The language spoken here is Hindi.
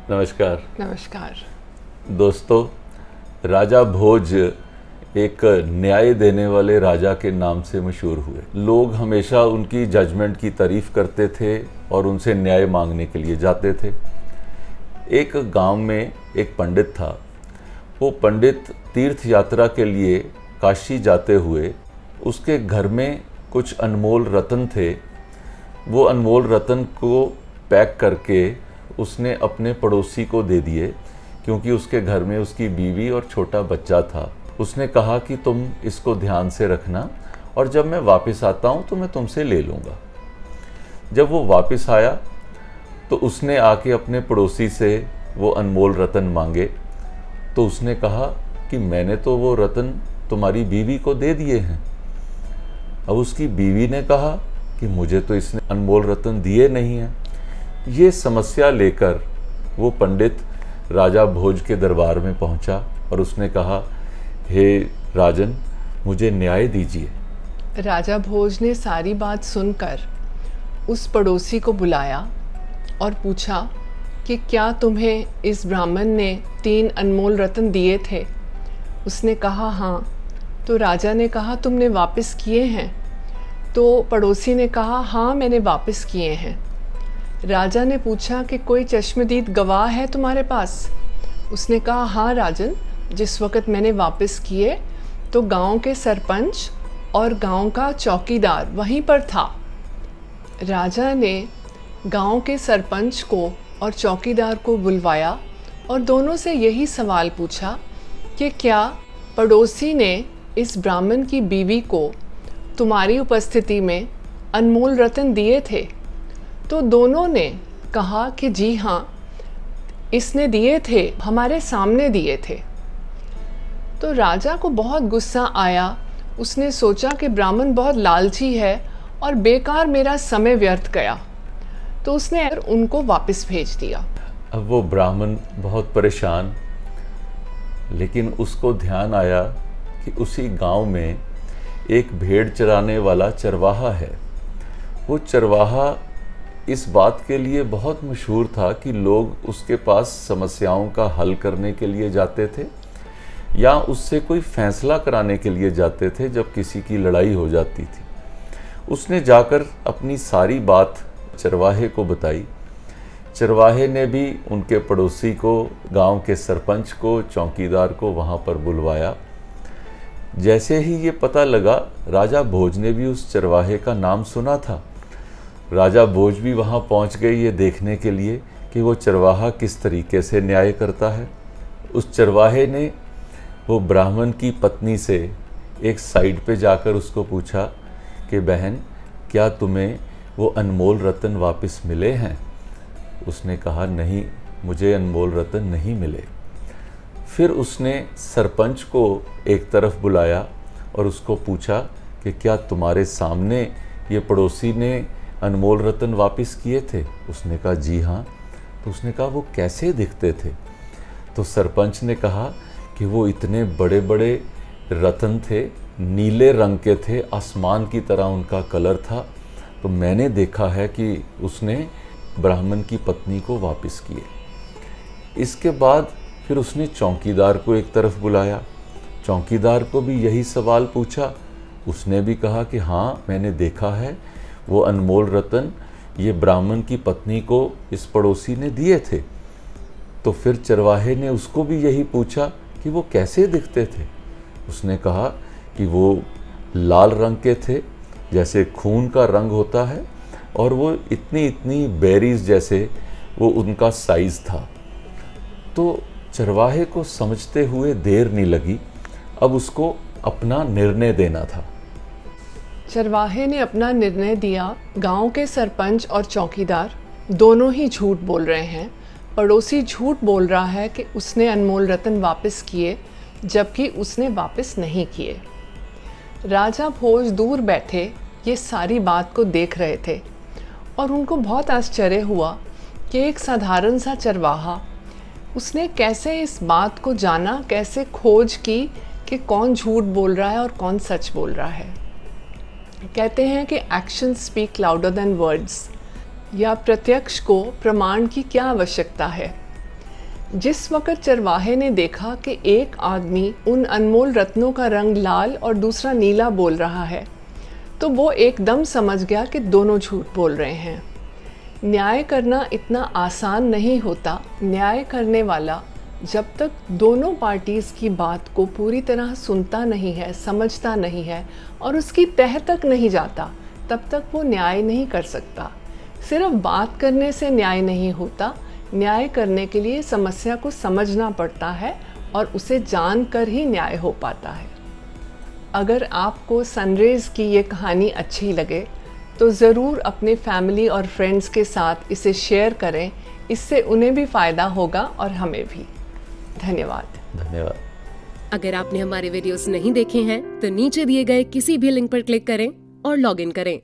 नमस्कार। नमस्कार। दोस्तों, राजा भोज एक न्याय देने वाले राजा के नाम से मशहूर हुए। लोग हमेशा उनकी जजमेंट की तारीफ करते थे और उनसे न्याय मांगने के लिए जाते थे। एक गांव में एक पंडित था। वो पंडित तीर्थ यात्रा के लिए काशी जाते हुए उसके घर में कुछ अनमोल रत्न थे। वो अनमोल रत्न को पैक करके उसने अपने पड़ोसी को दे दिए, क्योंकि उसके घर में उसकी बीवी और छोटा बच्चा था। उसने कहा कि तुम इसको ध्यान से रखना और जब मैं वापस आता हूँ तो मैं तुमसे ले लूँगा। जब वो वापस आया तो उसने आके अपने पड़ोसी से वो अनमोल रत्न मांगे। तो उसने कहा कि मैंने तो वो रत्न तुम्हारी बीवी को दे दिए हैं। अब उसकी बीवी ने कहा कि मुझे तो इसने अनमोल रत्न दिए नहीं हैं। ये समस्या लेकर वो पंडित राजा भोज के दरबार में पहुंचा और उसने कहा, हे राजन, मुझे न्याय दीजिए। राजा भोज ने सारी बात सुनकर उस पड़ोसी को बुलाया और पूछा कि क्या तुम्हें इस ब्राह्मण ने 3 अनमोल रत्न दिए थे? उसने कहा हाँ। तो राजा ने कहा तुमने वापस किए हैं? तो पड़ोसी ने कहा हाँ, मैंने वापस किए हैं। राजा ने पूछा कि कोई चश्मदीद गवाह है तुम्हारे पास? उसने कहा हाँ राजन, जिस वक़्त मैंने वापस किए तो गांव के सरपंच और गांव का चौकीदार वहीं पर था। राजा ने गांव के सरपंच को और चौकीदार को बुलवाया और दोनों से यही सवाल पूछा कि क्या पड़ोसी ने इस ब्राह्मण की बीवी को तुम्हारी उपस्थिति में अनमोल रत्न दिए थे? तो दोनों ने कहा कि जी हाँ, इसने दिए थे, हमारे सामने दिए थे। तो राजा को बहुत गुस्सा आया। उसने सोचा कि ब्राह्मण बहुत लालची है और बेकार मेरा समय व्यर्थ गया। तो उसने उनको वापस भेज दिया। अब वो ब्राह्मण बहुत परेशान, लेकिन उसको ध्यान आया कि उसी गांव में एक भेड़ चराने वाला चरवाहा है। वो चरवाहा इस बात के लिए बहुत मशहूर था कि लोग उसके पास समस्याओं का हल करने के लिए जाते थे या उससे कोई फैसला कराने के लिए जाते थे जब किसी की लड़ाई हो जाती थी। उसने जाकर अपनी सारी बात चरवाहे को बताई। चरवाहे ने भी उनके पड़ोसी को, गांव के सरपंच को, चौकीदार को वहां पर बुलवाया। जैसे ही ये पता लगा, राजा भोज ने भी उस चरवाहे का नाम सुना था। राजा भोज भी वहाँ पहुँच गए ये देखने के लिए कि वो चरवाहा किस तरीके से न्याय करता है। उस चरवाहे ने वो ब्राह्मण की पत्नी से एक साइड पे जाकर उसको पूछा कि बहन, क्या तुम्हें वो अनमोल रत्न वापस मिले हैं? उसने कहा नहीं, मुझे अनमोल रत्न नहीं मिले। फिर उसने सरपंच को एक तरफ बुलाया और उसको पूछा कि क्या तुम्हारे सामने ये पड़ोसी ने अनमोल रत्न वापस किए थे? उसने कहा जी हाँ। तो उसने कहा वो कैसे दिखते थे? तो सरपंच ने कहा कि वो इतने बड़े बड़े रत्न थे, नीले रंग के थे, आसमान की तरह उनका कलर था। तो मैंने देखा है कि उसने ब्राह्मण की पत्नी को वापस किए। इसके बाद फिर उसने चौकीदार को एक तरफ बुलाया। चौकीदार को भी यही सवाल पूछा। उसने भी कहा कि हाँ, मैंने देखा है, वो अनमोल रत्न ये ब्राह्मण की पत्नी को इस पड़ोसी ने दिए थे। तो फिर चरवाहे ने उसको भी यही पूछा कि वो कैसे दिखते थे? उसने कहा कि वो लाल रंग के थे, जैसे खून का रंग होता है, और वो इतनी इतनी बेरीज जैसे वो उनका साइज़ था। तो चरवाहे को समझते हुए देर नहीं लगी। अब उसको अपना निर्णय देना था। चरवाहे ने अपना निर्णय दिया। गांव के सरपंच और चौकीदार दोनों ही झूठ बोल रहे हैं। पड़ोसी झूठ बोल रहा है कि उसने अनमोल रत्न वापस किए, जबकि उसने वापस नहीं किए। राजा भोज दूर बैठे ये सारी बात को देख रहे थे और उनको बहुत आश्चर्य हुआ कि एक साधारण सा चरवाहा, उसने कैसे इस बात को जाना, कैसे खोज की कि कौन झूठ बोल रहा है और कौन सच बोल रहा है। कहते हैं कि action speak louder than words, या प्रत्यक्ष को प्रमाण की क्या आवश्यकता है। जिस वक़्त चरवाहे ने देखा कि एक आदमी उन अनमोल रत्नों का रंग लाल और दूसरा नीला बोल रहा है, तो वो एकदम समझ गया कि दोनों झूठ बोल रहे हैं। न्याय करना इतना आसान नहीं होता। न्याय करने वाला जब तक दोनों पार्टीज़ की बात को पूरी तरह सुनता नहीं है, समझता नहीं है और उसकी तह तक नहीं जाता, तब तक वो न्याय नहीं कर सकता। सिर्फ बात करने से न्याय नहीं होता। न्याय करने के लिए समस्या को समझना पड़ता है और उसे जानकर ही न्याय हो पाता है। अगर आपको सनरेज़ की ये कहानी अच्छी लगे तो ज़रूर अपने फैमिली और फ्रेंड्स के साथ इसे शेयर करें। इससे उन्हें भी फ़ायदा होगा और हमें भी। धन्यवाद। धन्यवाद। अगर आपने हमारे वीडियोस नहीं देखे हैं तो नीचे दिए गए किसी भी लिंक पर क्लिक करें और लॉग इन करें।